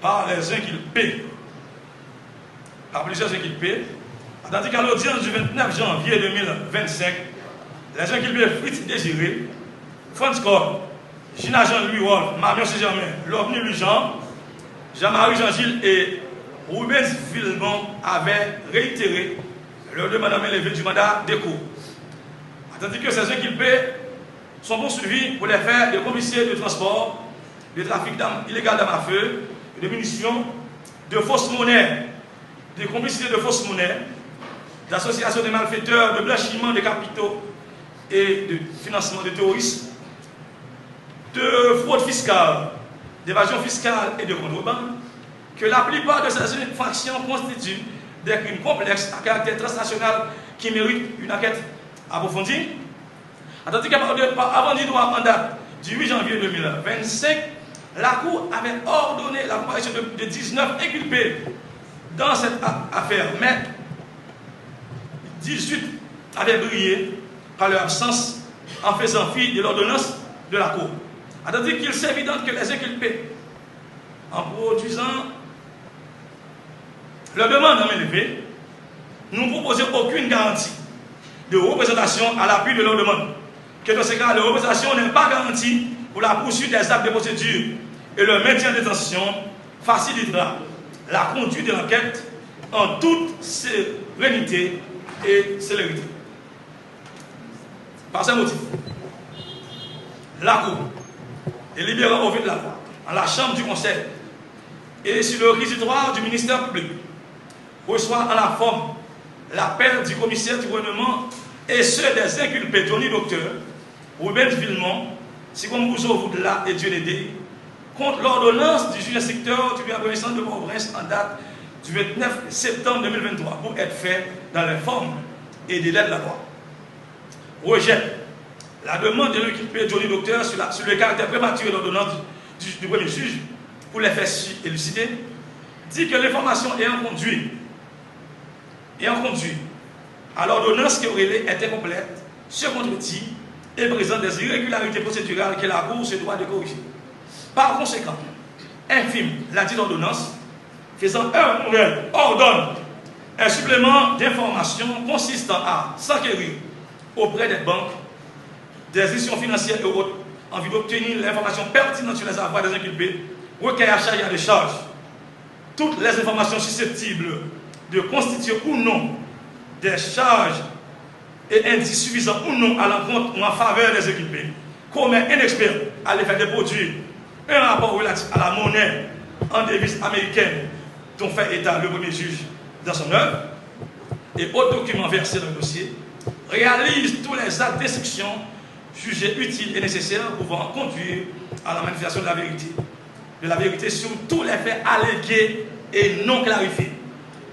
par les inculpés, par plusieurs inculpés, tandis qu'à l'audience du 29 janvier 2025, les inculpés Fritz Désiré, Franz Cole, Gina Jean-Louis Wolf, Marion Saint-Germain, Lovni Lujan, Jean-Marie Jean-Gilles et Rubens Villemont avaient réitéré leur demande élevée du mandat d'écho. Tandis que ces inculpés sont poursuivis pour les faits de commissaires de transport, de trafic illégal d'armes à feu, de munitions, de fausses monnaies, de complicité de fausses monnaies, d'association de malfaiteurs, de blanchiment de capitaux et de financement de terrorisme, de fraude fiscale, d'évasion fiscale et de contrebande, que la plupart de ces infractions constituent des crimes complexes à caractère transnational qui méritent une enquête approfondie. Tandis qu'avant du droit en date du 8 janvier 2025, la Cour avait ordonné la comparution de 19 inculpés dans cette affaire, mais 18 avaient brillé par leur absence en faisant fi de l'ordonnance de la Cour. Tandis qu'il est évident que les inculpés, en produisant leur demande en main levée, n'ont proposé aucune garantie de représentation à l'appui de leur demande. Que dans ce cas, la représentation n'est pas garantie pour la poursuite des actes de procédure et le maintien en détention facilitera la conduite de l'enquête en toute sérénité et célérité. Par ce motif, la Cour, délibérant au vu de la loi, en la Chambre du Conseil et sur le réquisitoire du ministère public, reçoit en la forme l'appel du commissaire du gouvernement et ceux des inculpés Johnny Docteur, Ruben Villemont, Sigom Bouzo Voudla et Dieudédé, contre l'ordonnance du juge instructeur du tribunal de de Port-au-Prince en date du 29 septembre 2023 pour être fait dans les formes et délais de la loi. Rejette la demande de l'inculpé Johnny Docteur sur le caractère prématuré de l'ordonnance du premier juge pour les faits élucidés, dit que l'information ayant conduit à l'ordonnance qui aurait été complète, se contredit et présente des irrégularités procédurales que la Cour se doit de corriger. Par conséquent, infime la dite ordonnance, faisant un nouvel ordonne un supplément d'information consistant à s'enquérir auprès des banques, des institutions financières et autres, en vue d'obtenir l'information pertinente sur les avoirs des inculpés, recueillir à charge et à décharge toutes les informations susceptibles de constituer ou non des charges et indices suffisants ou non à l'encontre ou en faveur des inculpés, commet un expert à l'effet de produire un rapport relatif à la monnaie en devise américaine dont fait état le premier juge dans son œuvre, et autres documents versés dans le dossier, réalise tous les actes d'instruction jugés utiles et nécessaires pouvant conduire à la manifestation de la vérité sur tous les faits allégués et non clarifiés,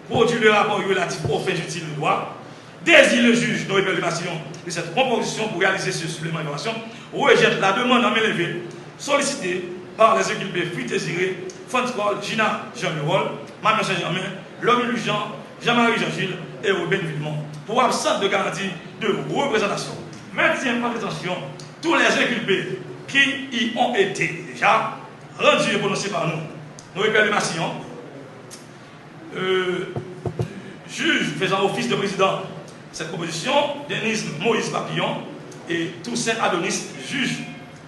produit le rapport relatif aux faits utiles de droit, désire le juge de répercussion de cette proposition pour réaliser ce supplément d'information, rejette la demande en main levée sollicitée par les inculpés Fritz Désiré, Franz Cole, Gina Jean-Louis, Marion Saint-Germain, Lovni Lujan, Jean-Marie Jean-Gilles et Ruben Villemont, pour absence de garantie de représentation. Maintient en détention tous les inculpés qui y ont été déjà rendus et prononcés par nous. Nous répercussions, juge faisant office de président cette proposition, Denise Moïse Papillon et Toussaint Adonis, juge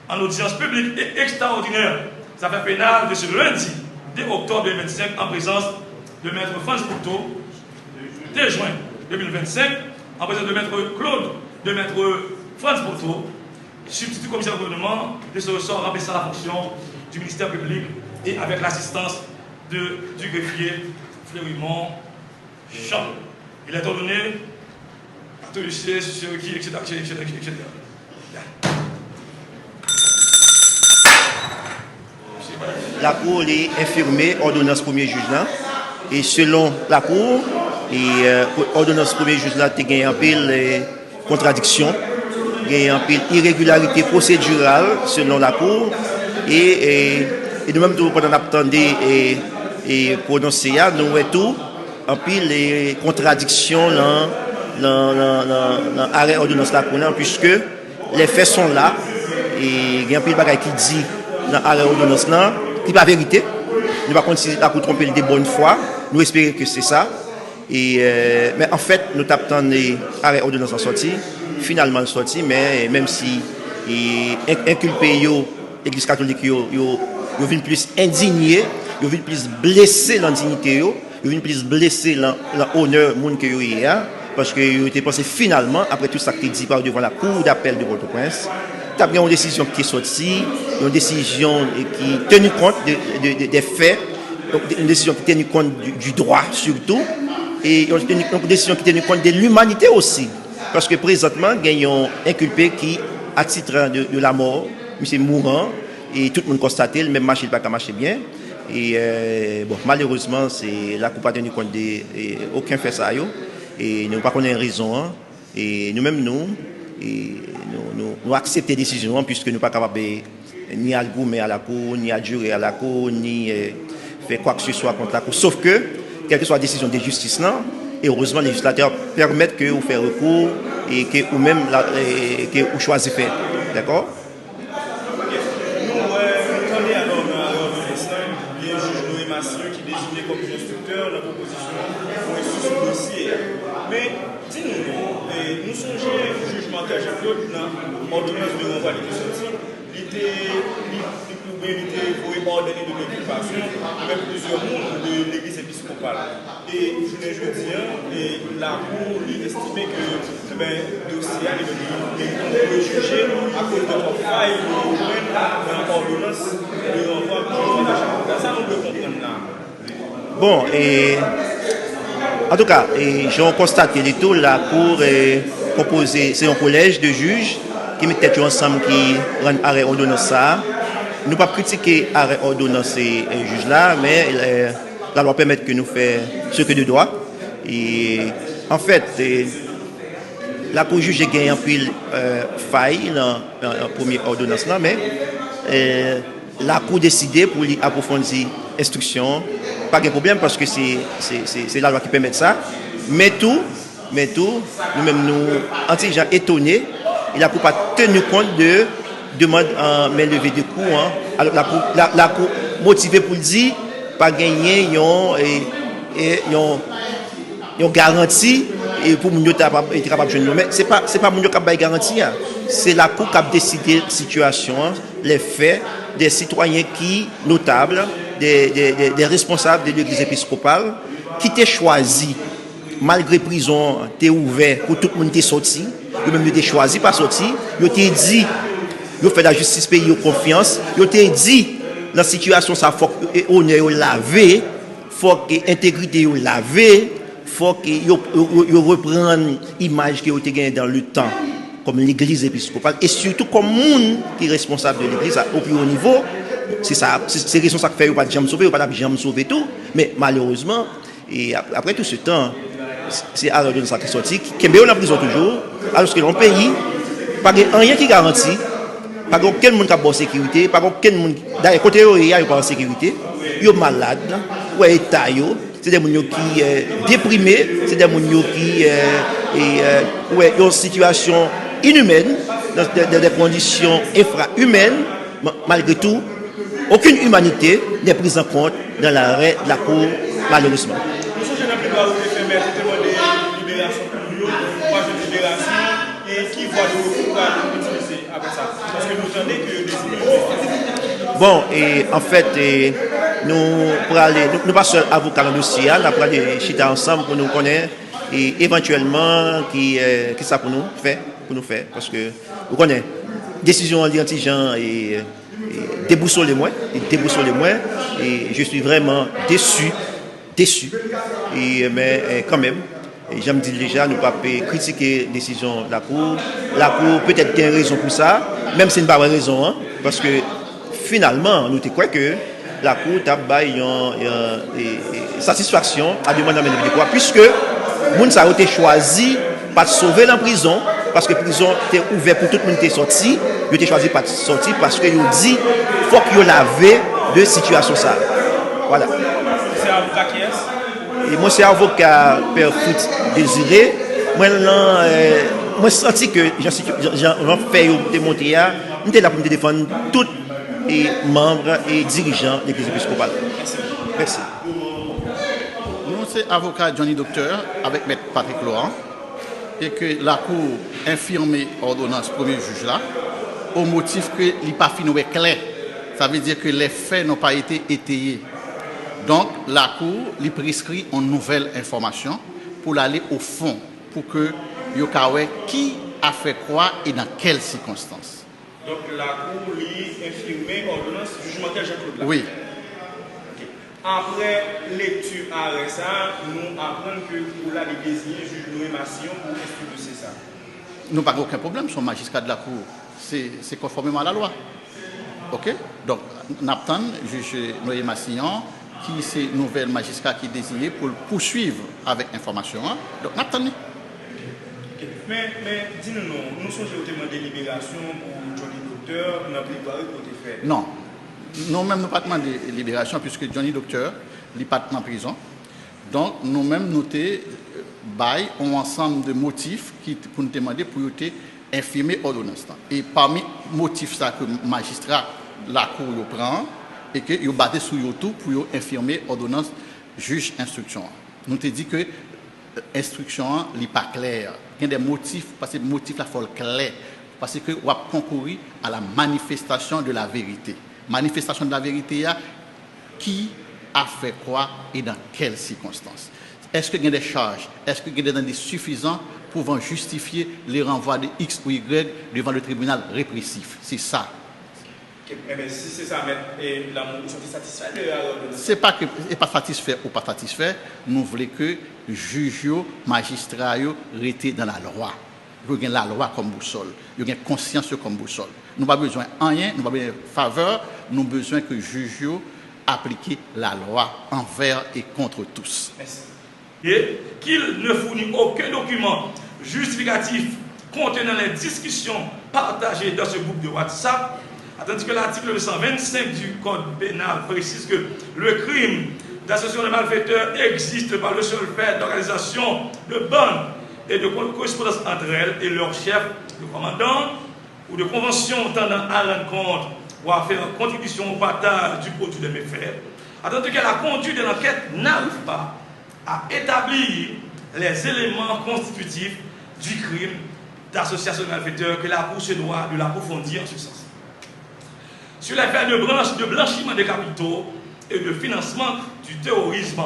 en audience publique et extraordinaire des affaires pénales de ce lundi 2 octobre 2025 en présence de maître Franz Bouteau, 2 juin 2025, en présence de maître Claude, de maître Franz Bouteau, substitut commissaire du gouvernement de ce ressort remplissant la fonction du ministère public et avec l'assistance du greffier Fleurimont Jean. Il est ordonné à tout le dossier, etc. La Cour est infirmée ordonnance premier juge là, et selon la Cour, ordonnance premier juge là, il y a un pile contradiction, il y a un pile irrégularité procédurale selon la Cour, et nous-mêmes, pendant l'attendre et prononcer, nous avons tout, un pile les contradictions dans l'arrêt ordonnance la Cour, puisque les faits sont là, et il y a un pile de bagages qui dit dans l'arrêt ordonnance là, qui n'est pas vérité, Nous pas contre si la cour tromper de bonne foi. Nous espérons que c'est ça. Et mais en fait, nous tapons les arrêts ordonnance en sortie. Finalement sorti, mais même si inculpé l'Église catholique yo vient plus indigné, yo vient plus blessé l'indignité yo vient plus blessé l'honneur monde que yo y a parce que yo était pensé finalement après tout ça qui dit par devant la cour d'appel de Port-au-Prince, tu as bien une décision qui est sortie, une décision qui tenu compte des faits, donc une décision qui tenu compte du droit surtout et une décision qui tenu compte de l'humanité aussi. Parce que présentement, il y a un inculpé qui, à titre de la mort, monsieur mourant, et tout le monde constate, le même marché, il ne pas marcher bien. Et bon, malheureusement, c'est la Cour pas tenu compte de aucun fait ça. Et nous pas connaissons raison. Hein, et nous-mêmes, nous acceptons les décisions, puisque nous ne sommes pas capables ni à le goumer à la Cour, ni à jurer à la Cour, ni faire quoi que ce soit contre la Cour. Sauf que, quelle que soit la décision de justice, là, et heureusement, les législateurs permettent que vous fassiez recours et que vous même que vous choisissez faire. D'accord? Nous attendons alors il y a un juge Noé Massieu qui est désigné comme instructeur de la proposition pour instruire ce dossier. Mais dis-nous, nous songeons au jugement de Jean-Claude dans l'ordonnance de renvoi qui est sortie. Il était ordonné de l'occupation, même plusieurs membres de l'église épiscopale. Et je ne dis et la Cour estimait que le dossier allait être jugé à cause de notre faille dans l'ordonnance de renvoi de Jean-Claude. Ça, nous le comprenons là. Bon, et en tout cas, j'ai constaté que tout la Cour est composée, c'est un collège de juges qui mettent ensemble qui rendent arrêt ordonnance ça. Nous ne pouvons pas critiquer l'arrêt ordonnance et juge là, mais la loi permet que nous fassions ce que nous devons. Et en fait, la Cour juge a gagné un pile faille dans la première ordonnance là, mais la Cour a décidé pour approfondir l'instruction. Pas de problème parce que c'est la loi qui permet ça. Mais tout, nous-mêmes nous anti-gens étonnés, il n'a pas tenu compte de demande en main levée de cours. Hein. Alors la Cour motivée pour le dire, pas gagner une garantie et pour nous être capable de jouer. Mais c'est pas nous qui avons garantie. Hein. C'est la Cour qui a décidé la situation, hein, les faits des citoyens qui notables, des responsables de l'église épiscopale qui t'ont choisi malgré prison, t'es ouvert pour tout le monde t'est sorti. Yo même été choisi pas sorti, yo t'ai dit yo fait la justice pays confiance, yo t'ai dit dans situation ça faut que honneur yo laver, faut que intégrité yo laver, faut que yo reprendre image que yo t'ai gagné dans le temps comme l'église épiscopale et surtout comme monde qui est responsable de l'église au plus haut niveau. C'est ça, c'est raison ça que fait yo pas jamais sauver, yo pas jamais sauver tout, mais malheureusement et après tout ce temps c'est à l'ordre de ça qui est sorti, qui est en prison toujours, alors que dans le pays, pas rien qui garantit, pas aucun monde qui a bonne sécurité, pas aucun monde, d'ailleurs, côté il n'y a pas de sécurité, ils sont malades, ou état, c'est des gens qui sont déprimés, c'est des gens qui ont une situation inhumaine, dans des conditions infra-humaines, malgré tout, aucune humanité n'est prise en compte dans l'arrêt de la Cour, malheureusement. Bon, et en fait, nous ne pas seuls avocats dans le dossier, nous allons aller chita ensemble pour nous connaître et éventuellement qui ça pour nous faire, parce que vous connaissez décision anti-gens et déboussoler moi et je suis vraiment déçu mais quand même. Et j'aime dire déjà, nous ne pouvons pas critiquer la décision de la Cour. La Cour peut-être qu'il y a une raison pour ça, même si ce n'est pas une raison, hein, parce que finalement, nous croyons que la Cour a une satisfaction à demander de quoi, puisque les gens ont été choisis pas de sauver la prison, parce que la prison était ouverte pour tout le monde qui est sorti. Ils ont été choisis pas de sortir parce qu'ils ont dit qu'il faut qu'ils lavent de situation ça. Voilà. C'est avocat qui est? Et moi, c'est avocat Père Foot Désiré. Moi, senti que j'en fais démonter, j'étais là pour me défendre toute et membres et dirigeants de l'Église épiscopale. Merci. Nous, c'est avocat Johnny Docteur avec Maître Patrick Laurent et que la Cour infirmé ordonnance premier juge là au motif que il pas fini clair. Ça veut dire que les faits n'ont pas été étayés. Donc, la Cour lui prescrit une nouvelle information pour aller au fond, pour que Yokawe qui a fait quoi et dans quelles circonstances. Donc, la Cour lui infirmé ordonnance jugement de Jean-Claude. Oui. Okay. Après lecture à ça, nous apprenons que pour la désigner juge Noé Massion pour instruire ça. Nous n'avons aucun problème, son magistrat de la Cour. C'est conformément à la loi. OK? Donc, Naptan, juge Noé Massillon, qui c'est nouvel magistrat qui est désigné pour poursuivre avec information. Donc, Naptan. Okay. Mais dis-nous, nous sommes au thème de libération pour Johnny Docteur, nous n'avons pas fait. Non. Nous-mêmes, nous pas demandé de libération puisque Johnny Docteur, il n'est pas en prison. Donc, nous-mêmes, nous avons un ensemble de motifs qui, pour nous demander pour être infirmer ordonnance. Et parmi les motifs ça que le magistrat, la Cour prend, et que vous basé sur tout pour infirmer ordonnance juge instruction. Nous te dit que l'instruction n'est pas claire. Il y a des motifs, parce que les motifs là faut clair, parce que vous concourir à la manifestation de la vérité. Manifestation de la vérité, qui a fait quoi et dans quelles circonstances. Est-ce qu'il y a des charges? Est-ce qu'il y a des indices suffisants pouvant justifier les renvois de X ou Y devant le tribunal répressif? C'est ça. Okay. Mais si c'est ça, et la nous sommes satisfaits de l'ordonnance? C'est pas que pas satisfait ou pas satisfait. Nous voulons que juges, magistrats restent dans la loi. Ils ont la loi comme boussole. Ils ont conscience comme boussole. Nous n'avons pas besoin de rien, nous n'avons pas besoin de faveur. Nous avons besoin que juges appliquent la loi envers et contre tous. Merci. Et qu'il ne fournit aucun document justificatif contenant les discussions partagées dans ce groupe de WhatsApp, tandis que l'article 225 du Code pénal précise que le crime d'association de malfaiteurs existe par le seul fait d'organisation de bandes et de correspondance entre elles et leur chef, le commandant, ou de convention tendant à rendre compte ou à faire contribution au partage du produit de méfaits, tandis que la conduite de l'enquête n'arrive pas à établir les éléments constitutifs du crime d'association de malfaiteurs que la Cour se doit de l'approfondir en ce sens. Sur l'affaire de blanchiment des capitaux et de financement du terrorisme,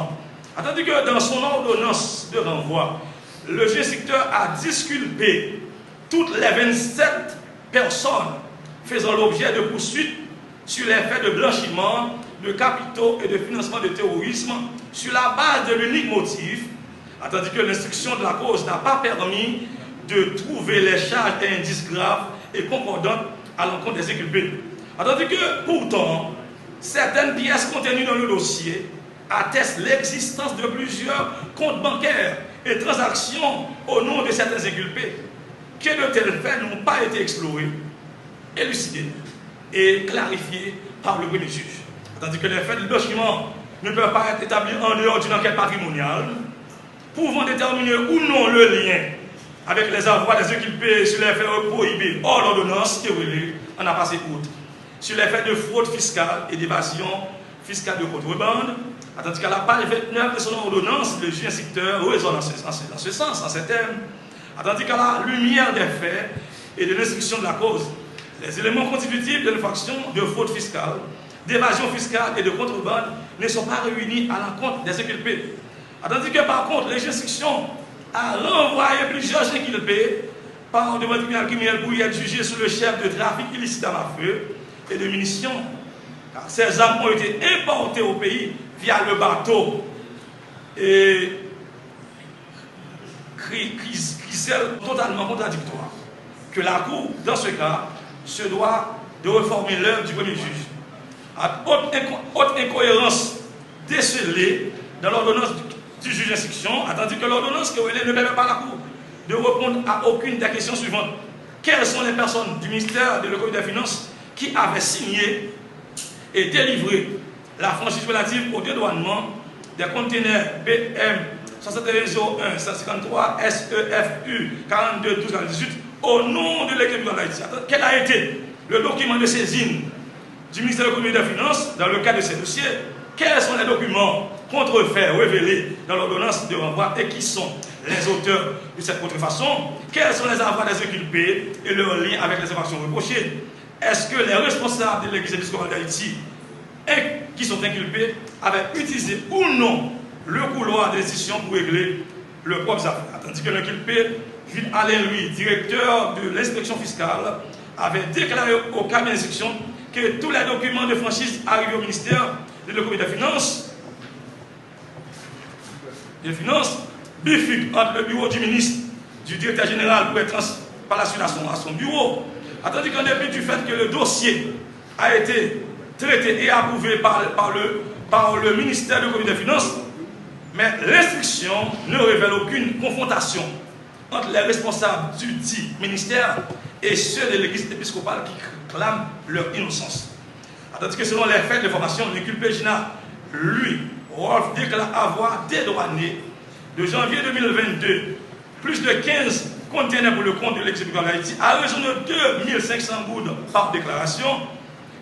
tandis que dans son ordonnance de renvoi, le juge instructeur a disculpé toutes les 27 personnes faisant l'objet de poursuites sur les faits de blanchiment de capitaux et de financement de terrorisme sur la base de l'unique motif, tandis que l'instruction de la cause n'a pas permis de trouver les charges et indices graves et concordantes à l'encontre des inculpés. Tandis que pourtant, certaines pièces contenues dans le dossier attestent l'existence de plusieurs comptes bancaires et transactions au nom de certains inculpés, que de tels faits n'ont pas été explorés, élucidés et clarifiés par le premier juge. Tandis que les faits de blanchiment ne peuvent pas être établis en dehors d'une enquête patrimoniale, pouvant déterminer ou non le lien avec les avoirs des inculpés sur les faits prohibés hors l'ordonnance qui en a passé outre, sur les faits de fraude fiscale et d'évasion fiscale de contrebande, tandis qu'à la page 29 de son ordonnance, le juge instructeur raisonne en ce sens, en ces termes, tandis qu'à la lumière des faits et de l'instruction de la cause, les éléments constitutifs de l'infraction de fraude fiscale, d'évasion fiscale et de contrebande ne sont pas réunis à l'encontre des inculpés. Tandis que par contre, les juridictions a renvoyé plusieurs inculpés par devant le tribunal criminel pour y être jugés sous le chef de trafic illicite d'armes à feu et de munitions. Car ces armes ont été importées au pays via le bateau et criselle totalement contradictoire. Que la Cour, dans ce cas, se doit de réformer l'œuvre du premier juge. Autre incohérence décelée dans l'ordonnance du juge d'instruction, tandis que l'ordonnance que ne permet pas à la Cour de répondre à aucune des questions suivantes. Quelles sont les personnes du ministère de l'économie et des Finances qui avaient signé et délivré la franchise relative au dédouanement des conteneurs BM 6101 153 SEFU 42 12 18 au nom de l'équipe de l'Haïti? Quel a été le document de saisine du ministère de l'Économie et des Finances dans le cadre de ces dossiers. Quels sont les documents contrefaits révélés dans l'ordonnance de renvoi et qui sont les auteurs de cette contrefaçon? Quels sont les avoirs des inculpés et leur lien avec les infractions reprochées? Est-ce que les responsables de l'Église épiscopale d'Haïti qui sont inculpés avaient utilisé ou non le couloir des décisions pour régler leurs propres affaires? Tandis que l'inculpé, Jules Alain Louis, directeur de l'inspection fiscale, avait déclaré au cabinet d'instruction que tous les documents de franchise arrivés au ministère de l'Économie et des Finances bifurquent entre le bureau du ministre, du directeur général pour être par la suite à son bureau. Tandis qu'en dépit du fait que le dossier a été traité et approuvé par le ministère de l'Économie et des Finances, mais l'instruction ne révèle aucune confrontation entre les responsables du dit ministère et ceux de l'Église épiscopale qui clament leur innocence. Tandis que selon les faits de formation, l'inculpé Gina, lui, Wolf, déclare avoir dédouané de janvier 2022 plus de 15 conteneurs pour le compte de l'Église épiscopale d'Haïti à raison de 2500 gouttes par déclaration,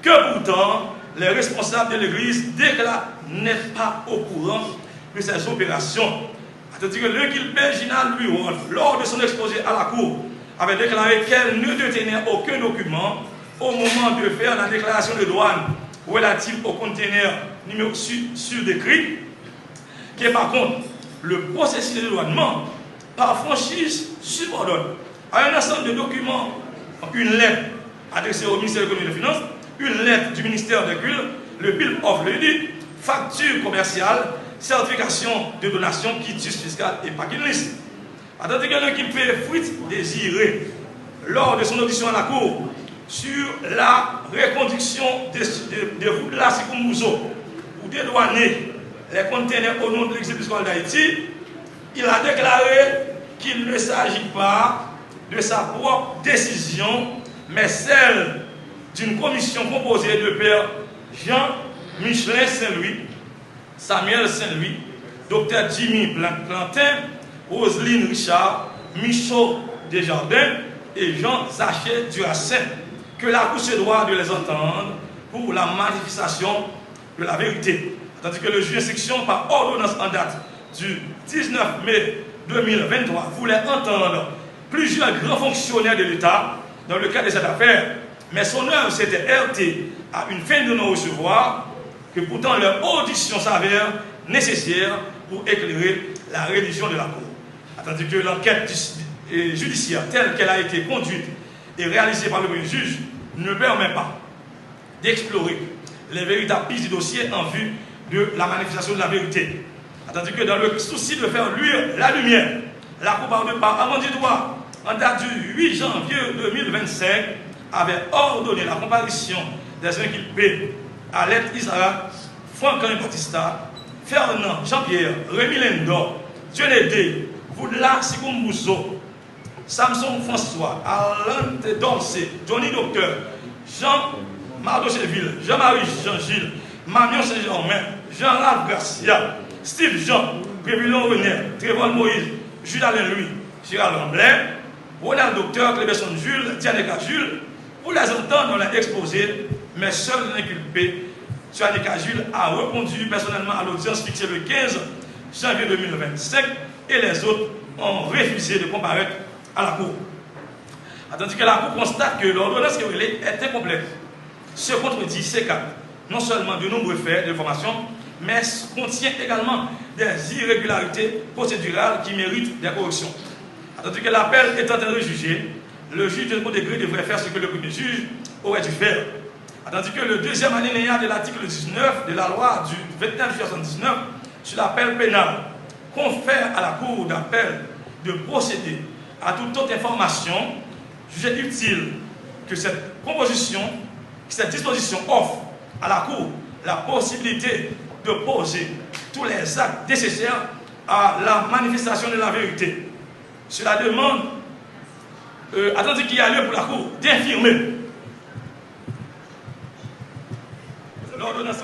que pourtant les responsables de l'Église déclarent n'être pas au courant de ces opérations. Tandis que l'inculpé Gina, lui, Wolf, lors de son exposé à la Cour, avait déclaré qu'elle ne détenait aucun document au moment de faire la déclaration de douane relative au conteneur numéro sur décrit, qui est par contre le processus de dédouanement par franchise subordonne à un ensemble de documents, une lettre adressée au ministère de l'Économie et des Finances, une lettre du ministère des Cultes, le Bill of Lading, facture commerciale, certification de donation, quitus fiscal et packing list. Tandis que l'inculpé Fritz Désiré, lors de son audition à la Cour sur la reconduction des routes de la Sikoumouzo pour dédouaner les conteneurs au nom de l'Église épiscopale d'Haïti, il a déclaré qu'il ne s'agit pas de sa propre décision, mais celle d'une commission composée de pères Jean-Michelin Saint-Louis, Samuel Saint-Louis, Dr Jimmy Plantin, Roselyne Richard, Michaud Desjardins et Jean Zaché Duracin, que la Cour se doit de les entendre pour la manifestation de la vérité. Tandis que le juge d'instruction, par ordonnance en date du 19 mai 2023, voulait entendre plusieurs grands fonctionnaires de l'État dans le cadre de cette affaire, mais son œuvre s'était heurtée à une fin de non-recevoir, que pourtant leur audition s'avère nécessaire pour éclairer la religion de la Cour. Tandis que l'enquête judiciaire telle qu'elle a été conduite et réalisée par le premier juge ne permet pas d'explorer les véritables pistes du dossier en vue de la manifestation de la vérité. Tandis que dans le souci de faire luire la lumière, la Cour par amende du droit, en date du 8 janvier 2025, avait ordonné la comparution des inculpés Alette Isaac, Franklin Batista, Fernand Jean-Pierre, Rémi Lendor, Dieudonné, Voudla Sikoumouzo, Samson François, Alain Dorsey, Johnny Docteur, Jean Mardocheville, Jean-Marie Jean-Gilles, Marion Saint-Germain, Jean-Lac Garcia, Steve Jean, Prévilon René, Trévol Moïse, Jules Alain Louis, Gérald Ramblin, Ronald Docteur, Cléberson Jules, Tianeka Jules, pour les entendre dans l'exposé, mais seul l'inculpé, Tianeka Jules, a répondu personnellement à l'audience fixée le 15 janvier 2025 et les autres ont refusé de comparaître à la Cour. Tandis que la Cour constate que l'ordonnance qui est incomplète, se contredit ces cas, non seulement de nombreux faits d'information, mais contient également des irrégularités procédurales qui méritent des corrections. Tandis que l'appel étant jugé, le juge de second degré devrait faire ce que le premier juge aurait dû faire. Tandis que le deuxième alinéa de l'article 19 de la loi du 29 juillet 1979 sur l'appel pénal confère à la Cour d'appel de procéder à toute autre information jugée utile que cette disposition offre à la Cour la possibilité de poser tous les actes nécessaires à la manifestation de la vérité. Cela demande, attendez qu'il y a lieu pour la Cour d'infirmer l'ordonnance.